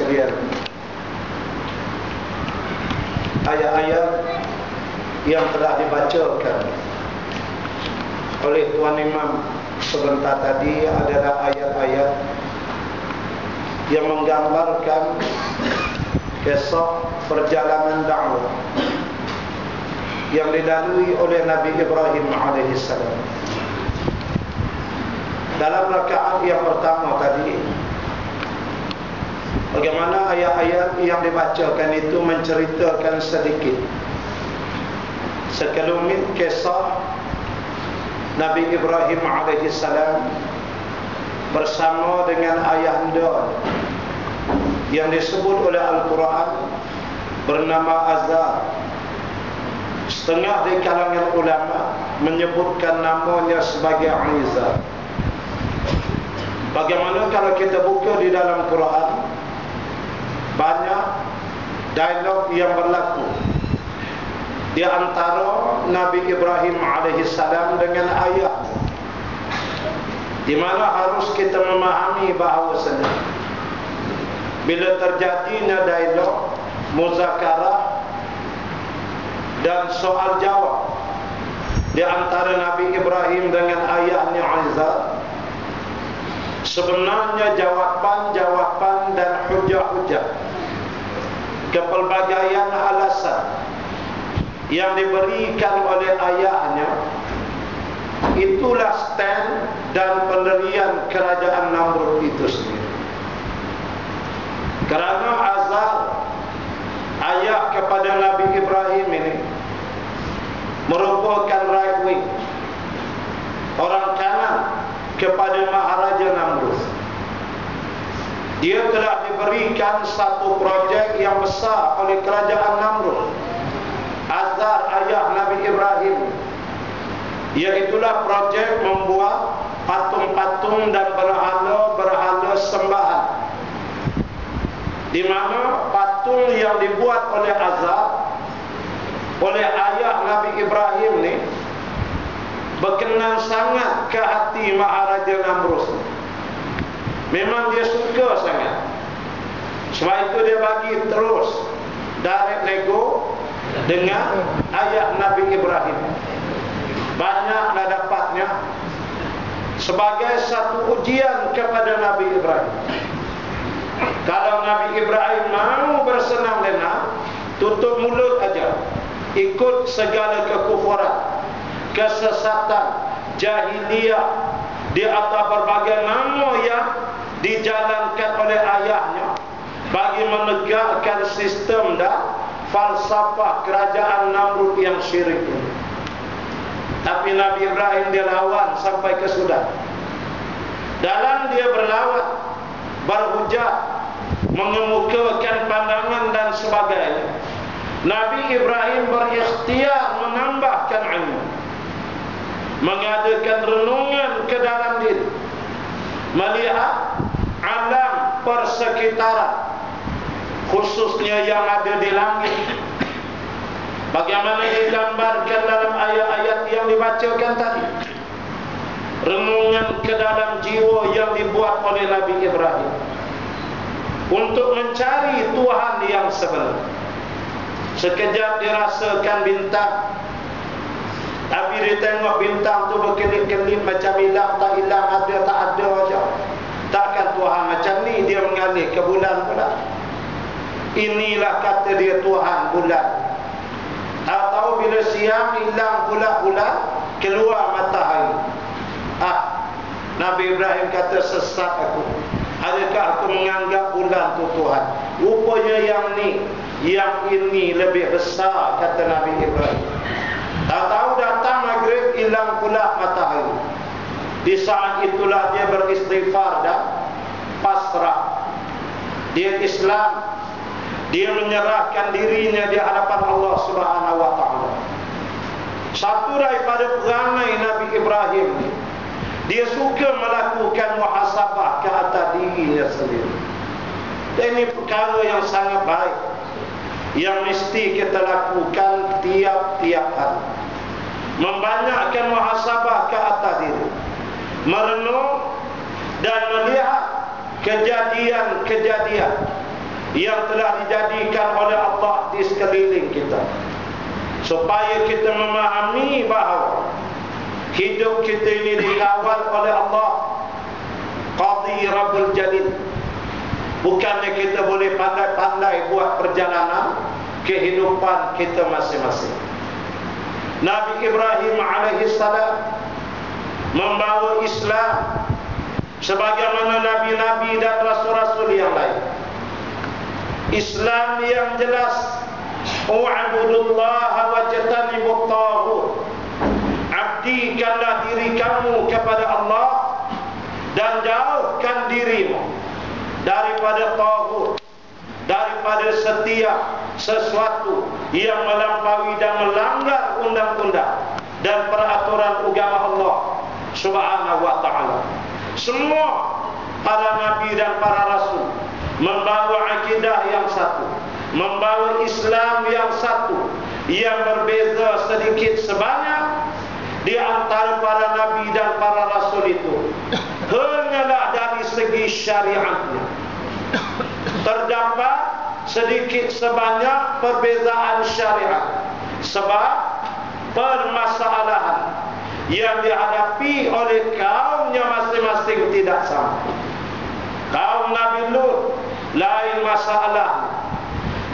sekalian, ayat-ayat yang telah dibacakan oleh Tuan Imam sebentar tadi adalah ayat-ayat yang menggambarkan kisah perjalanan dakwah yang dilalui oleh Nabi Ibrahim alaihissalam. Dalam rakaat yang pertama tadi, bagaimana ayat-ayat yang dibacakan itu menceritakan sedikit sekelumit kisah Nabi Ibrahim alaihissalam bersama dengan ayahanda yang disebut oleh Al-Quran bernama Azar. Setengah di kalangan ulama menyebutkan namanya sebagai Izar. Bagaimana kalau kita buka di dalam Quran, banyak dialog yang berlaku di antara Nabi Ibrahim alaihissalam dengan ayah, di mana harus kita memahami bahawasanya bila terjadinya dialog, muzakarah dan soal jawab di antara Nabi Ibrahim dengan ayahnya Azar, sebenarnya jawapan-jawapan dan hujah-hujah, kepelbagaian alasan yang diberikan oleh ayahnya, itulah stand dan pendirian kerajaan Namrud itu sendiri. Kerana Azar, ayah kepada Nabi Ibrahim ini, merupakan right wing, orang kanan kepada Maharaja Namrud. Dia telah diberikan satu projek yang besar oleh kerajaan Namrud. Azar, ayah Nabi Ibrahim, iaitulah projek membuat patung-patung dan berhala-berhala sembahan, di mana patung yang dibuat oleh Azar, oleh ayah Nabi Ibrahim ni, berkenan sangat ke hati Maharaja Namrud. Memang dia suka sangat. Sebab itu dia bagi terus direct nego dengan ayah Nabi Ibrahim. Banyaklah dapatnya sebagai satu ujian kepada Nabi Ibrahim. Kalau Nabi Ibrahim mau bersenang lenang, tutup mulut aja, ikut segala kekufuran, kesesatan, jahiliyah di atas berbagai nama yang dijalankan oleh ayahnya bagi menegakkan sistem dan falsafah kerajaan Namrud yang syirik ini. Tapi Nabi Ibrahim dia lawan sampai ke sudah. Dalam dia berlawan, berhujah, mengemukakan pandangan dan sebagainya, Nabi Ibrahim berikhtiar menambahkan ilmu, mengadakan renungan ke dalam diri, melihat alam persekitaran, khususnya yang ada di langit, bagaimana digambarkan dalam ayat-ayat yang dibacakan tadi. Renungan ke dalam jiwa yang dibuat oleh Nabi Ibrahim untuk mencari Tuhan yang sebenar. Sekejap dirasakan bintang, tapi dia tengok bintang tu berkelip-kelip macam hilang tak hilang, ada tak ada aja. Takkan Tuhan macam ni, dia mengalih ke bulan pula. Inilah kata dia Tuhan bulan. Atau bila siang hilang pula bulan, keluar matahari. Nabi Ibrahim kata, sesat aku. Adakah aku menganggap bulan tu Tuhan? Rupanya yang ini lebih besar, kata Nabi Ibrahim. Tak tahu datang maghrib, hilang pula matahari. Di saat itulah dia beristighfar dan pasrah. Dia Islam. Dia menyerahkan dirinya di hadapan Allah Subhanahu wa taala. Satu daripada perangai Nabi Ibrahim, dia suka melakukan muhasabah ke atas dirinya sendiri. Dan ini perkara yang sangat baik, yang mesti kita lakukan tiap-tiap hari. Membanyakkan muhasabah ke atas diri, merenung dan melihat kejadian-kejadian yang telah dijadikan oleh Allah di sekeliling kita, supaya kita memahami bahawa hidup kita ini dikawal oleh Allah, Qadhi Rabbul Jalil. Bukannya kita boleh pandai-pandai buat perjalanan kehidupan kita masing-masing. Nabi Ibrahim alaihissalam membawa Islam sebagaimana nabi-nabi dan rasul-rasul yang lain. Islam yang jelas, wa'budullaha wajtanibut taghut. Abdikanlah diri kamu kepada Allah dan jauhkan dirimu daripada taghut, daripada setiap sesuatu yang melampaui dan melanggar undang-undang dan peraturan agama Allah Subhanahu wa ta'ala. Semua para nabi dan para rasul membawa akidah yang satu, membawa Islam yang satu, yang berbeza sedikit sebanyak di antara para nabi dan para rasul itu hanyalah dari segi syariatnya. Terdapat sedikit sebanyak perbezaan syariat, sebab permasalahan yang dihadapi oleh kaumnya masing-masing tidak sama. Kaum Nabi Lut lain masalah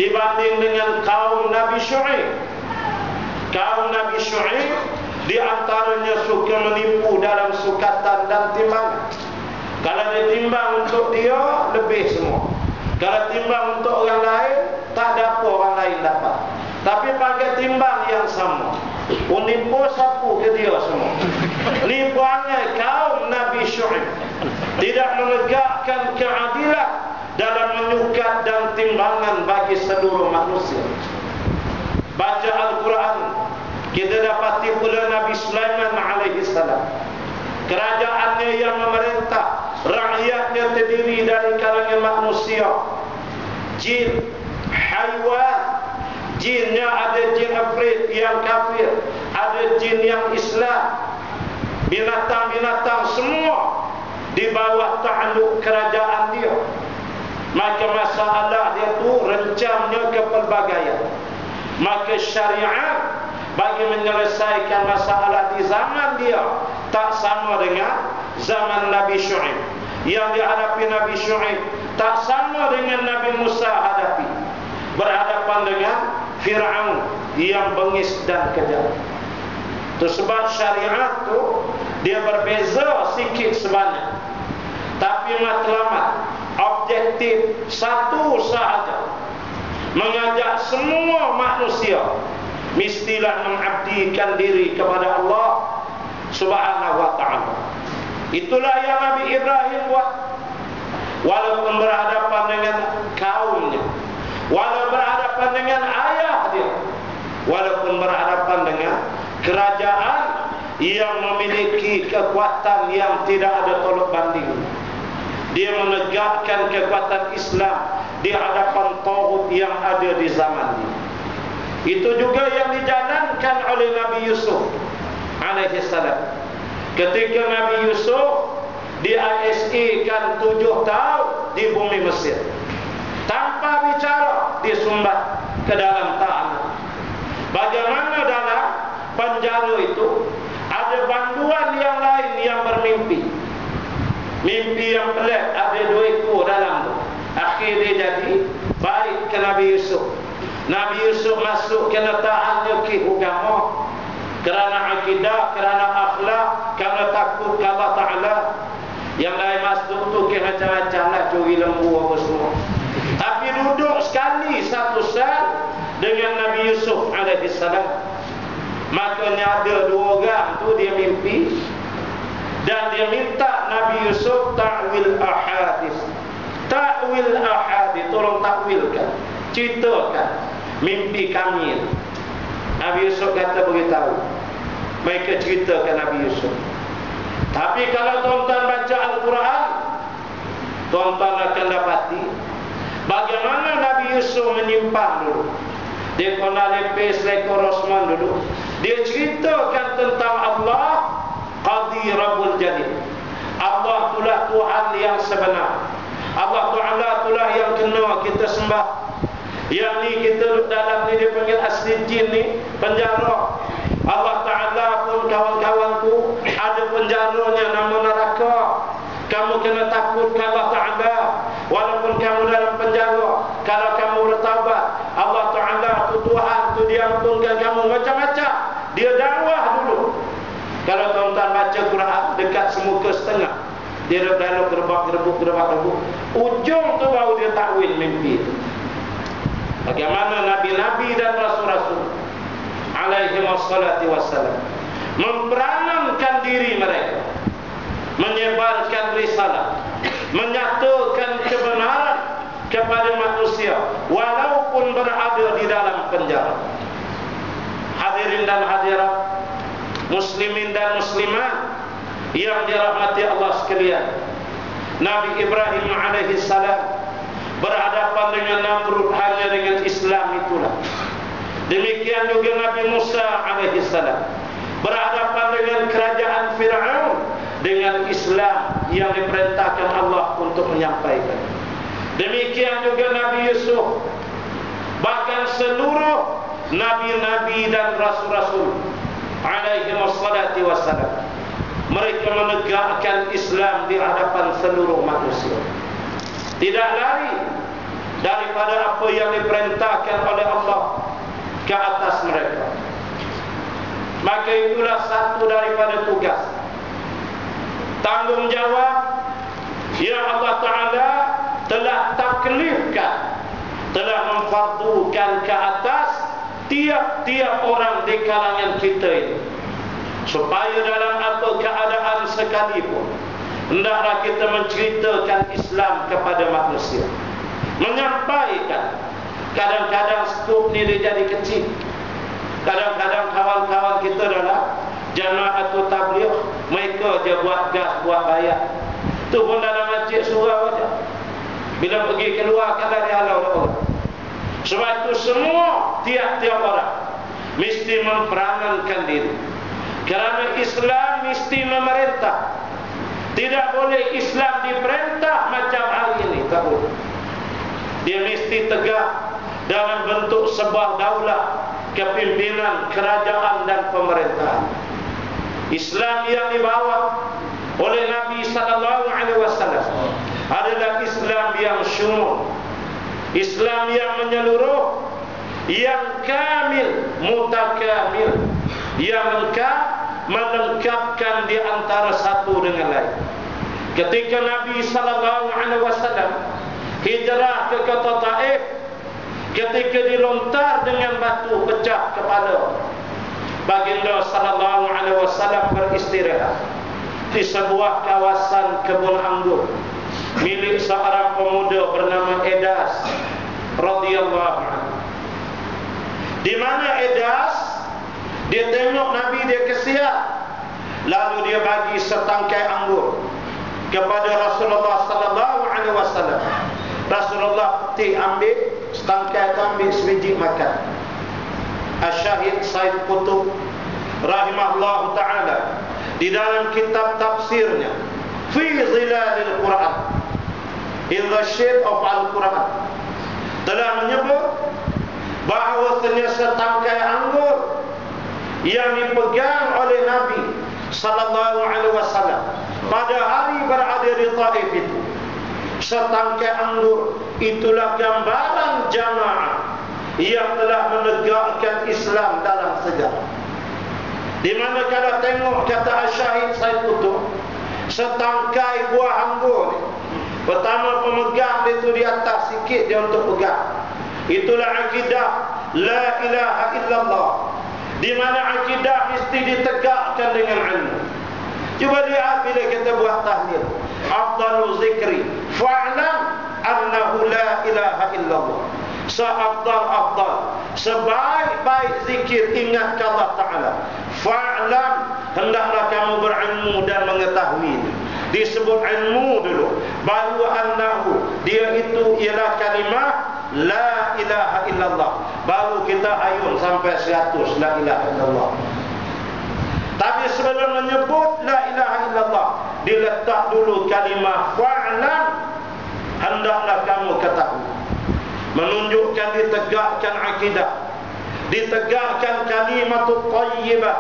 dibanding dengan kaum Nabi Syuaib. Kaum Nabi Syuaib di antaranya suka menipu dalam sukatan dan timbangan. Kalau dia timbang untuk dia, lebih semua. Kalau timbang untuk orang lain, tak ada apa orang lain dapat. Tapi pakai timbang yang sama, unipu sapu ke dia semua. Nipuannya kaum Nabi Syuaib tidak menegakkan keadilan dalam menyukat dan timbangan bagi seluruh manusia. Baca Al-Quran, kita dapati pula Nabi Sulaiman alaihissalam. Kerajaannya yang memerintah, rakyatnya terdiri dari kalangan manusia, jin, haiwan. Jinnya ada jin afrit yang kafir, ada jin yang Islam, binatang-binatang semua di bawah ta'aluk kerajaan dia. Maka masalah dia tu rencamnya kepelbagaian. Maka syariat bagi menyelesaikan masalah di zaman dia tak sama dengan zaman Nabi Syuaib. Yang dihadapi Nabi Syuaib tak sama dengan Nabi Musa hadapi, berhadapan dengan Fir'aun yang bengis dan kejam. Itu sebab syariat tu dia berbeza sikit sebanyak, tapi matlamat objektif satu sahaja, mengajak semua manusia mestilah mengabdikan diri kepada Allah Subhanahu wa ta'ala. Itulah yang Nabi Ibrahim buat, walaupun berhadapan dengan kaumnya, walaupun berhadapan dengan ayah dia, walaupun berhadapan dengan kerajaan yang memiliki kekuatan yang tidak ada tolak banding. Dia menegakkan kekuatan Islam di hadapan taghut yang ada di zaman ini. Itu juga yang dijalankan oleh Nabi Yusuf alaihissalam. Ketika Nabi Yusuf di ISI kan 7 tahun di bumi Mesir, tanpa bicara disumbat ke dalam tanah. Bagaimana dalam penjara itu ada banduan yang lain yang bermimpi, mimpi yang pelik, ada 2 ekor dalam tu. Akhir dia jadi baik ke Nabi Yusuf. Nabi Yusuf masuk kena tahannya ke agama, kerana akidah, kerana akhlak, kerana takut ke Allah Ta'ala. Yang lain masuk tu ke macam-macam lah, curi lembu apa semua. Tapi duduk sekali satu saat dengan Nabi Yusuf alaihissalam. Makanya ada 2 orang tu dia mimpi, dan dia minta Nabi Yusuf ta'wil ahadis. Ta'wil ahadis, tolong takwilkan, ceritakan mimpi kami. Nabi Yusuf kata beritahu. Mereka ceritakan Nabi Yusuf. Tapi kalau tuan-tuan baca Al-Quran, tuan-tuan akan dapati bagaimana Nabi Yusuf menyimpang dulu. Dia kena lepes lekor Osman dulu. Dia ceritakan tentang Allah Qadhi Rabbul Jalil. Allah itulah Tuhan yang sebenar. Allah Ta'ala itulah yang kena kita sembah. Yang ni kita duduk dalam ni dia panggil as-sijin ni, penjara. Allah Ta'ala pun kawan-kawanku ada penjaranya nama neraka. Kamu kena takut ke Allah Ta'ala walaupun kamu dalam penjara. Kalau kamu bertaubat, Allah Ta'ala tu Tuhan tu dia ampunkan kamu macam-macam. Dia dakwah dulu. Kalau tuan-tuan baca Quran dekat semuka setengah, dia dah gerbak-gerbuk. Ujung tu baru dia takwil mimpi tu. Bagaimana Nabi-Nabi dan Rasul-Rasul alaihi wassalam memperanamkan diri mereka, menyebarkan risalah, menyatakan kebenaran kepada manusia walaupun berada di dalam penjara. Hadirin dan hadirat, muslimin dan muslimat yang dirahmati Allah sekalian, Nabi Ibrahim alaihi salam berhadapan dengan Namrud hanya dengan Islam itulah. Demikian juga Nabi Musa alaihi salam berhadapan dengan kerajaan Fir'aun dengan Islam yang diperintahkan Allah untuk menyampaikan. Demikian juga Nabi Yusuf, bahkan seluruh nabi-nabi dan rasul-rasul alaihi wassalam, mereka menegakkan Islam di hadapan seluruh manusia. Tidak lari daripada apa yang diperintahkan oleh Allah ke atas mereka. Maka itulah satu daripada tugas, tanggungjawab yang Allah Ta'ala telah taklifkan, telah memfardukan ke atas tiap-tiap orang di kalangan kita ini, supaya dalam apa keadaan sekalipun hendaklah kita menceritakan Islam kepada manusia, menyampaikan. Kadang-kadang skup ni dia jadi kecil. Kadang-kadang kawan-kawan kita dalam jama'atul tabligh, mereka je buat gas, buat bayar. Tu pun dalam masjid surau aja. Bila pergi keluar kadang dia halau orang. Sebab itu semua tiap-tiap orang mesti memperanamkan diri. Kerana Islam mesti memerintah. Tidak boleh Islam diperintah macam hari ini, tak boleh. Dia mesti tegak dalam bentuk sebuah daulah, kepimpinan, kerajaan dan pemerintahan. Islam yang dibawa oleh Nabi sallallahu alaihi wasallam adalah Islam yang syumul, Islam yang menyeluruh, yang kamil, mutakamil, yang lengkap, melengkapkan di antara satu dengan lain. Ketika Nabi sallallahu alaihi wasallam hijrah ke kota Taif, ketika dilontar dengan batu pecah kepala, baginda sallallahu alaihi wasallam beristirahat di sebuah kawasan kebun anggur milik seorang pemuda bernama Edas radhiyallahu anhu. Di mana Edas, dia tengok Nabi, dia kesian, lalu dia bagi setangkai anggur kepada Rasulullah sallallahu alaihi wasallam. Rasulullah petik, ambil setangkai, ambil sebiji makan. Asy-Syahid Said Qutb rahimahullah ta'ala di dalam kitab tafsirnya Fi Zilalil Quran, In the Shade of Al-Quran, telah menyebut bahawasanya setangkai anggur yang dipegang oleh Nabi sallallahu alaihi wasallam pada hari berada di Taif itu, setangkai anggur itulah gambaran jamaah yang telah menegakkan Islam dalam sejarah. Di mana kalau tengok kata Asy-Syahid Said Qutb, setangkai buah anggur ni, pertama pemegang dia tu di atas sikit dia untuk pegang. Itulah akidah la ilaha illallah, di mana akidah mesti ditegakkan dengan ilmu. Cuba lihat bila kita buat tahlil, afdalu zikri fa'lam annahu la ilaha illallah. Seafdal-afdal, sebaik-baik zikir, ingat Allah Ta'ala. Fa'lam, hendaklah kamu berilmu dan mengetahui. Disebut ilmu dulu, baru annahu, dia itu ialah kalimah la ilaha illallah, baru kita ayun sampai 100 la ilaha illallah. Tapi sebelum menyebut la ilaha illallah, diletak dulu kalimah fa'lam hendaklah kamu ketahui, menunjukkan ditegakkan akidah, ditegakkan kalimatut thayyibah,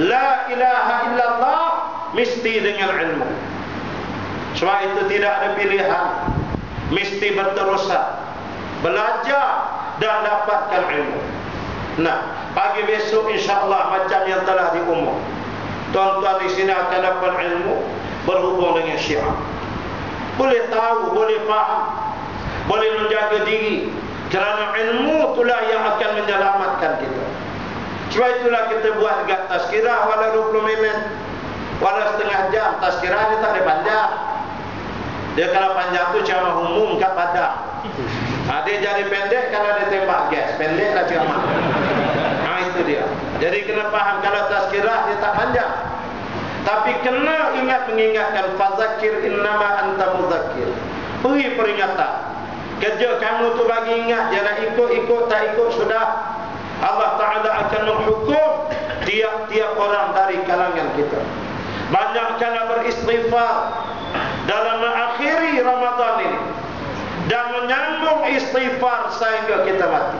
la ilaha illallah, mesti dengan ilmu. Sebab itu tidak ada pilihan, mesti berterusan belajar dan dapatkan ilmu. Nah, pagi besok insya-Allah macam yang telah diumum, tuan-tuan di sini akan dapat ilmu berhubung dengan Syiah. Boleh tahu, boleh faham, boleh menjaga diri, kerana ilmu itulah yang akan menyelamatkan kita. Sebab itulah kita buat dekat tazkirah walau 20 minit, walau setengah jam. Tazkirah dia tak ada panjang. Dia kalau panjang tu ceramah umum kat Padang. Dia jadi pendek kalau dia tembak gas, pendek lah ceramah. Itu dia. Jadi kena faham, kalau tazkirah dia tak panjang, tapi kena mengingatkan, fazakir innama anta mudzakir. Beri peringatan. Kerja kamu tu bagi ingat, jangan ikut tak ikut sudah. Allah Ta'ala akan menghukum tiap-tiap orang dari kalangan kita. Banyakkanlah beristighfar dalam mengakhiri Ramadan ini, dan menyambung istighfar sehingga kita mati.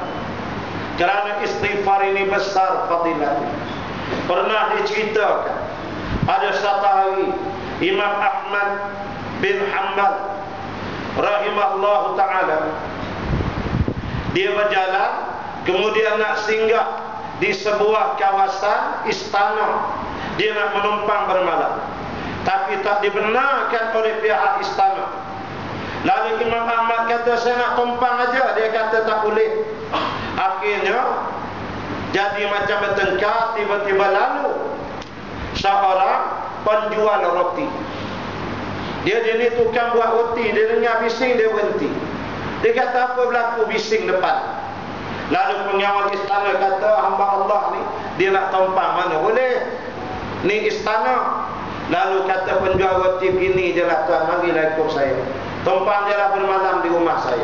Kerana istighfar ini besar fadilatnya. Pernah diceritakan pada satu hari Imam Ahmad bin Hanbal rahimahullah ta'ala, dia berjalan, kemudian nak singgah di sebuah kawasan istana. Dia nak menumpang bermalam, tapi tak dibenarkan oleh pihak istana. Lalu Imam Ahmad kata, saya nak tumpang aja. Dia kata tak boleh. Akhirnya jadi macam bertengkar. Tiba-tiba lalu seorang penjual roti. Dia jenis tukang buat roti. Dia dengar bising, dia berhenti. Dia kata, apa berlaku bising depan? Lalu pengawal istana kata, hamba Allah ni, dia nak tumpang. Mana boleh, ni istana. Lalu kata penjual roti, begini je lah tuan, marilah ikut saya, tumpang je lah bermalam di rumah saya.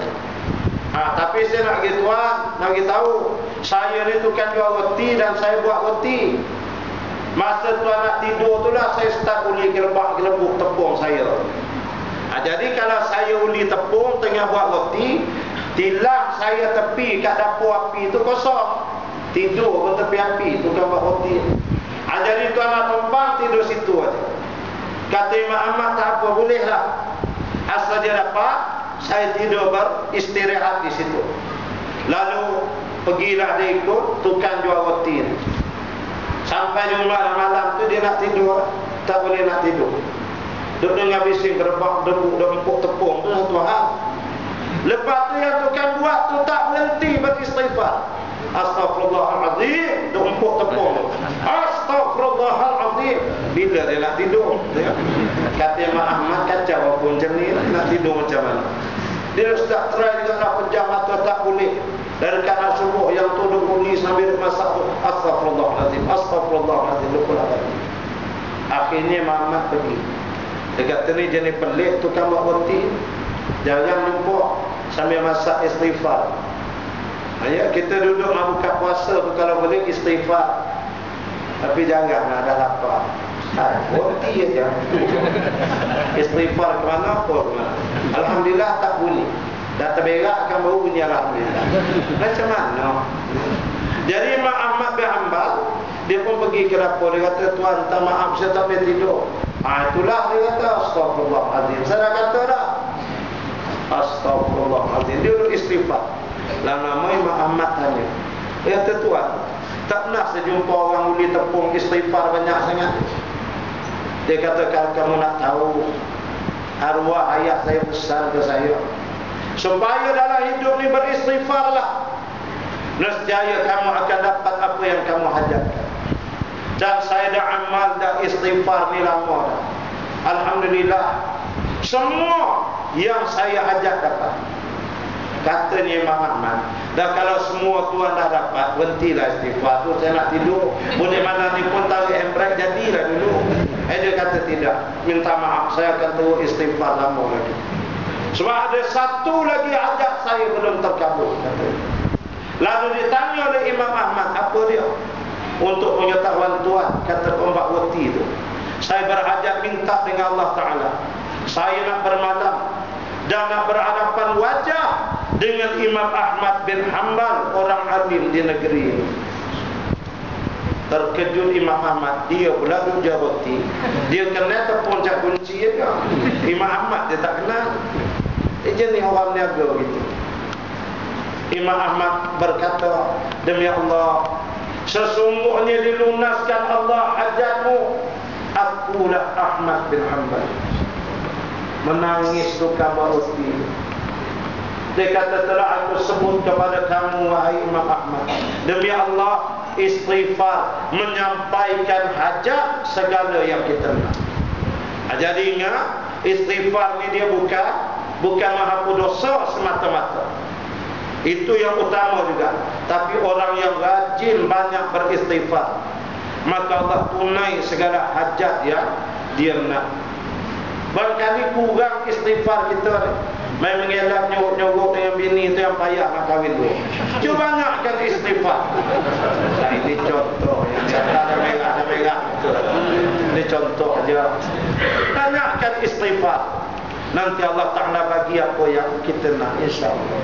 Tapi saya nak pergi tuan, nak pergi tahu, saya ni tukang jual roti dan saya buat roti. Masa tuan nak tidur tu lah saya start uli gelembuk tepung saya. Jadi kalau saya uli tepung tengah buat roti, tilam saya tepi kat dapur api tu kosong, tidur ke tepi api tukang buat roti. Jadi tuan nak tumpang, tidur situ aja. Kata Imam Ahmad, tak apa, bolehlah, asal dia dapat, saya tidur beristirahat di situ. Lalu pergilah dia ikut tukang jual roti. Sampai di rumah malam tu dia nak tidur, tak boleh nak tidur. Duk dengar bising gerbak debu empuk tepung tu satu hal. Lepas tu yang tukang buat tu tak berhenti beristighfar. Astaghfirullahalazim, duk empuk tepung tu. Astaghfirullahalazim. Bila dia nak tidur, ya? Kata Imam Ahmad, kacau pun macam ni, nak tidur macam mana? Dia sudah try juga nak pejam mata, tak boleh. Dari kanan subuh yang tu duk bunyi sambil masak tu, astaghfirullahalazim, astaghfirullahalazim, lupa lagi. Akhirnya Imam Ahmad pergi. Dia kata ni jenis pelik tukang buat roti, jangan lupa sambil masak istighfar. Ya, kita duduk nak buka puasa tu kalau boleh istighfar, tapi jangan ada lapar. Roti aja. Istighfar ke mana apa ke mana. Alhamdulillah tak boleh. Dah terberak kan baru bunyi alhamdulillah. Macam mana? Jadi Imam Ahmad bin Hanbal dia pun pergi ke dapur. Dia kata, tuan, minta maaf saya tak boleh tidur. Itulah dia kata, astaghfirullahalazim. Saya dah kata dah, astaghfirullahalazim. Dia duduk istighfar. Lalu nama Imam Ahmad tanya, dia kata, tuan, tak pernah saya jumpa orang uli tepung istighfar banyak sangat. Dia kata, kalau kamu nak tahu, arwah ayah saya pesan ke saya, supaya dalam hidup ni beristighfarlah, nescaya kamu akan dapat apa yang kamu hajatkan. Dan saya dah amal, dah istighfar ni lama dah. Alhamdulillah, semua yang saya hajat dapat. Katanya Imam Ahmad, dah kalau semua tuan dah dapat, berhentilah istighfar tu, saya nak tidur. Boleh mana ni pun tarik handbrake, jadilah dulu. Dia kata tidak, minta maaf, saya akan terus istighfar lama lagi. Sebab ada satu lagi hajat saya belum terkabul, katanya. Lalu ditanya oleh Imam Ahmad, apa dia? Untuk pengetahuan tuan, kata pembak roti itu, saya berhajat minta dengan Allah Ta'ala, saya nak bermalam dan nak berhadapan wajah dengan Imam Ahmad bin Hanbal, orang alim di negeri ini. Terkejut Imam Ahmad, dia pula duduk roti. Dia kenal tepung cak kunci je kan. Imam Ahmad dia tak kenal. Dia jenis orang niaga gitu. Imam Ahmad berkata, demi Allah, sesungguhnya dilunaskan Allah hajatmu. Akulah Ahmad bin Hanbal. Menangis tukang roti. Dia kata, telah aku sebut kepada kamu wahai Imam Ahmad, demi Allah, istighfar menyampaikan hajat segala yang kita nak. Jadi ingat, istighfar ni dia bukan menghapus dosa semata-mata. Itu yang utama juga. Tapi orang yang rajin banyak beristighfar, maka Allah tunai segala hajat yang dia nak. Barangkali kurang istighfar kita, main mengelak nyogok dengan bini itu yang payah nak kahwin tu. Cuba banyakkan istighfar. Nah, ini contoh yang ada merah. Ini contoh aja. Banyakkan istighfar. Nanti Allah Ta'ala bagi apa yang kita nak, insya-Allah.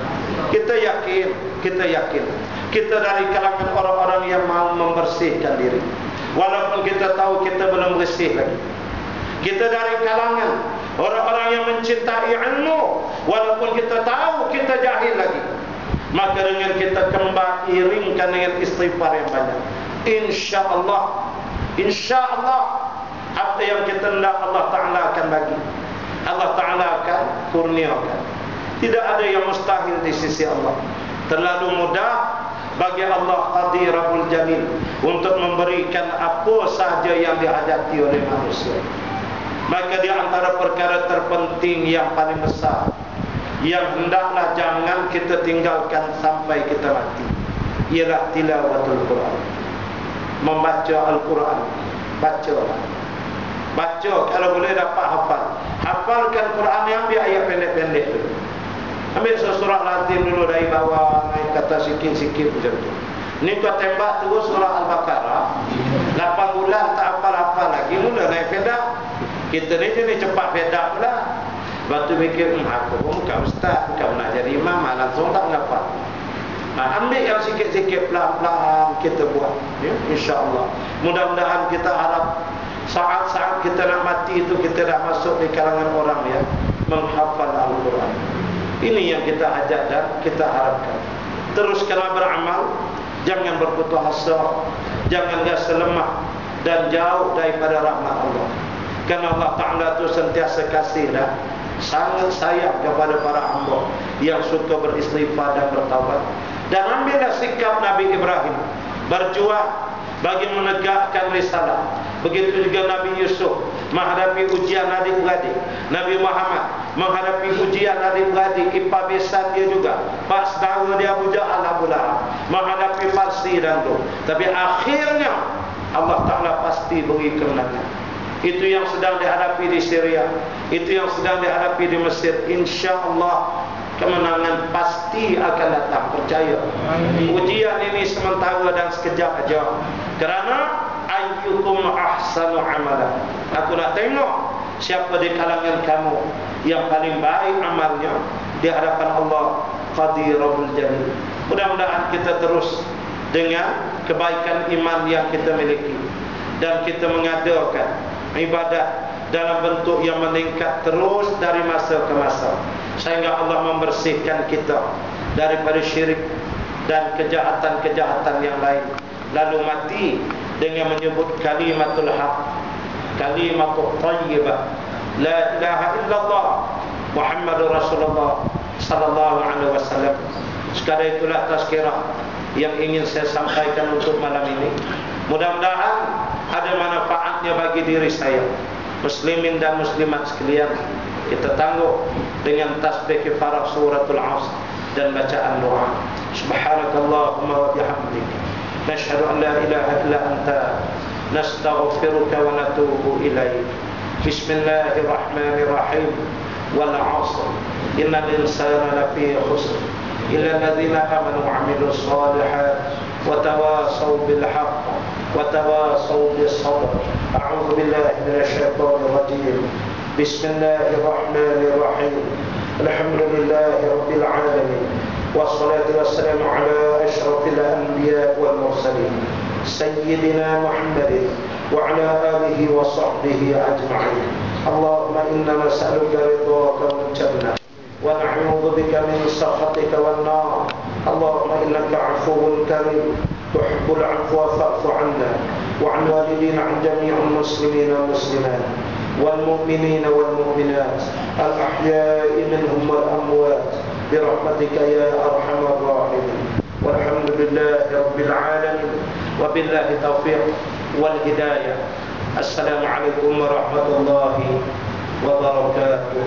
Kita yakin. Kita dari kalangan orang-orang yang mau membersihkan diri. Walaupun kita tahu kita belum bersih lagi. Kita dari kalangan orang-orang yang mencintai ilmu, walaupun kita tahu kita jahil lagi. Maka dengan kita kembali iringkan dengan istighfar yang banyak, insya-Allah apa yang kita hendak Allah Ta'ala akan bagi. Allah Ta'ala akan kurniakan. Tidak ada yang mustahil di sisi Allah. Terlalu mudah bagi Allah Qadir Rabbul Jalil untuk memberikan apa sahaja yang dihajati oleh manusia. Maka di antara perkara terpenting yang paling besar, yang hendaklah jangan kita tinggalkan sampai kita mati, ialah tilawatul Quran. Membaca Al-Quran. Baca, kalau boleh dapat hafal. Hafalkan Quran yang ambil ayat pendek-pendek tu. Ambil surah Latin dulu dari bawah, naik kata sikit-sikit macam tu. Ni kau tembak terus surah Al-Baqarah, 8 bulan tak hafal-hafal lagi, mula naik pedak. Kita ni jenis cepat pedak pula. Lepas tu fikir, aku pun bukan ustaz, bukan nak jadi imam, langsung tak ngapal. Ambil yang sikit-sikit, pelan-pelan kita buat, ya? InsyaAllah. Mudah-mudahan kita harap saat-saat kita nak mati itu kita dah masuk di kalangan orang yang menghafal Al-Quran. Ini yang kita ajak dan kita harapkan. Terus kena beramal, jangan berputus asa, jangan rasa lemah dan jauh daripada rahmat Allah. Karena Allah Ta'ala itu sentiasa kasih dan sangat sayang kepada para hamba yang suka beristighfar dan bertaubat. Dan ambillah sikap Nabi Ibrahim, berjuang bagi menegakkan risalah. Begitu juga Nabi Yusuf menghadapi ujian adik-beradik. Nabi Muhammad menghadapi ujian adik-beradik, ipar besan dia juga. Pak saudara dia Abu Jahal, Abu Lahab, menghadapi Parsi dan tu. Tapi akhirnya Allah Ta'ala pasti beri kemenangan. Itu yang sedang dihadapi di Syria, itu yang sedang dihadapi di Mesir. InsyaAllah kemenangan pasti akan datang, percaya. Ujian ini sementara dan sekejap aja. Kerana ayyukum ahsanu amalan. Aku nak tengok siapa di kalangan kamu yang paling baik amalnya di hadapan Allah Qadir Rabbul Jalil. Mudah-mudahan kita terus dengan kebaikan iman yang kita miliki, dan kita mengadakan ibadah dalam bentuk yang meningkat terus dari masa ke masa, sehingga Allah membersihkan kita daripada syirik dan kejahatan-kejahatan yang lain, lalu mati dengan menyebut kalimatul haq, kalimatul thayyibah, la ilaha illallah Muhammadur Rasulullah sallallahu alaihi wasallam. Sekadar itulah tazkirah yang ingin saya sampaikan untuk malam ini. Mudah-mudahan ada manfaatnya bagi diri saya, muslimin dan muslimat sekalian. Kita tangguh dengan tasbih kifarah suratul Asr dan bacaan doa. Subhanakallahumma wa bihamdika, nashhadu an la ilaha illa anta, nastaghfiruka wa natubu ilaik. Bismillahirrahmanirrahim. Wal 'asr, innal insana lafi khusr, illa alladhina amanu wa 'amilus shalihat wa tawasaw bil haqq wa tawasaw bis sabr. A'udzu billahi minasy syaithanir rajim. Bismillahirrahmanirrahim. Alhamdulillahi Rabbil Alamin. Wassalatu wassalamu ala ashrafil anbiya wal mursalin Sayyidina Muhammadin wa ala alihi wa sahbihi ajma'in. Allahumma inna nas'aluka ridhaka wal jannah wa na'udzu bika min sakhatika wan nar. Allahumma innaka 'afuwun karim tuhibbul 'afwa fa'fu 'anna wa 'an walidina 'an jami'il muslimina wal muslimat wal mu'minina wal mu'minat al ahya'i minhum wal amwat bi rahmatika ya arhamar rahimin. Walhamdulillahi rabbil alamin wa billahi taufiq wal hidayah. Assalamualaikum warahmatullahi wabarakatuh.